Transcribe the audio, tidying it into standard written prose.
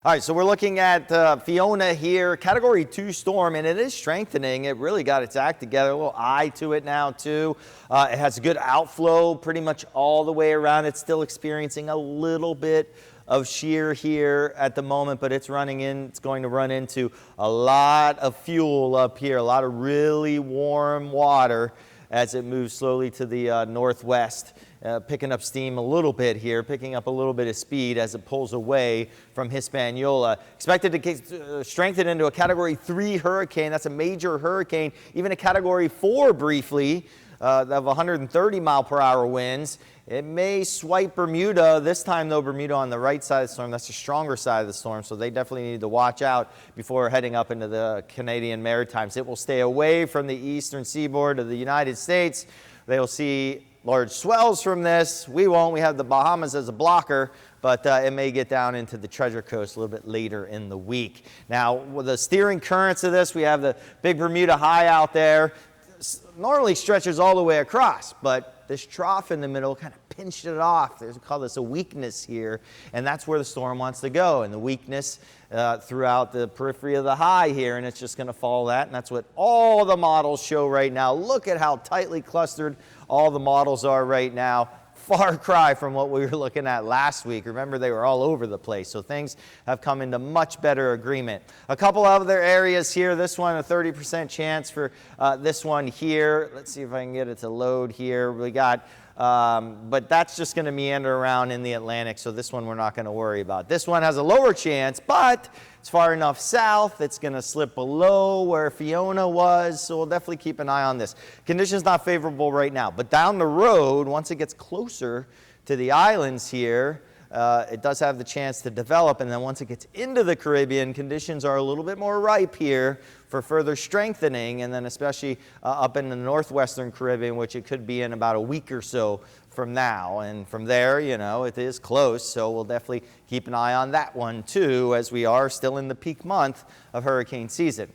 All right, so we're looking at Fiona here, Category 2 storm, and it is strengthening. It really got its act together, a little eye to it now, too. It has a good outflow pretty much all the way around. It's still experiencing a little bit of shear here at the moment, but it's going to run into a lot of fuel up here, a lot of really warm water as it moves slowly to the northwest. Picking up steam a little bit here, picking up a little bit of speed as it pulls away from Hispaniola. Expected to strengthen into a Category 3 hurricane. That's a major hurricane, even a Category 4 briefly, of 130 mile per hour winds. It may swipe Bermuda. This time, though, Bermuda on the right side of the storm. That's the stronger side of the storm, so they definitely need to watch out before heading up into the Canadian Maritimes. It will stay away from the eastern seaboard of the United States. They will see large swells from this. We won't. We have the Bahamas as a blocker, but it may get down into the Treasure Coast a little bit later in the week. Now, with the steering currents of this, we have the big Bermuda high out there. Normally stretches all the way across, but this trough in the middle kind of pinched it off. We call this a weakness here, and that's where the storm wants to go, and the weakness throughout the periphery of the high here, and it's just going to follow that, and that's what all the models show right now. Look at how tightly clustered all the models are right now. Far cry from what we were looking at last week. Remember, they were all over the place, so things have come into much better agreement. A couple other areas here. This one, a 30% chance for this one here. Let's see if I can get it to load here. We got, but that's just going to meander around in the Atlantic, so this one we're not going to worry about. This one has a lower chance, but it's far enough south, it's going to slip below where Fiona was, so we'll definitely keep an eye on this. Conditions not favorable right now, but down the road, once it gets closer to the islands here, it does have the chance to develop, and then once it gets into the Caribbean, conditions are a little bit more ripe here for further strengthening, and then especially up in the northwestern Caribbean, which it could be in about a week or so from now. And from there, you know, it is close, so we'll definitely keep an eye on that one too, as we are still in the peak month of hurricane season.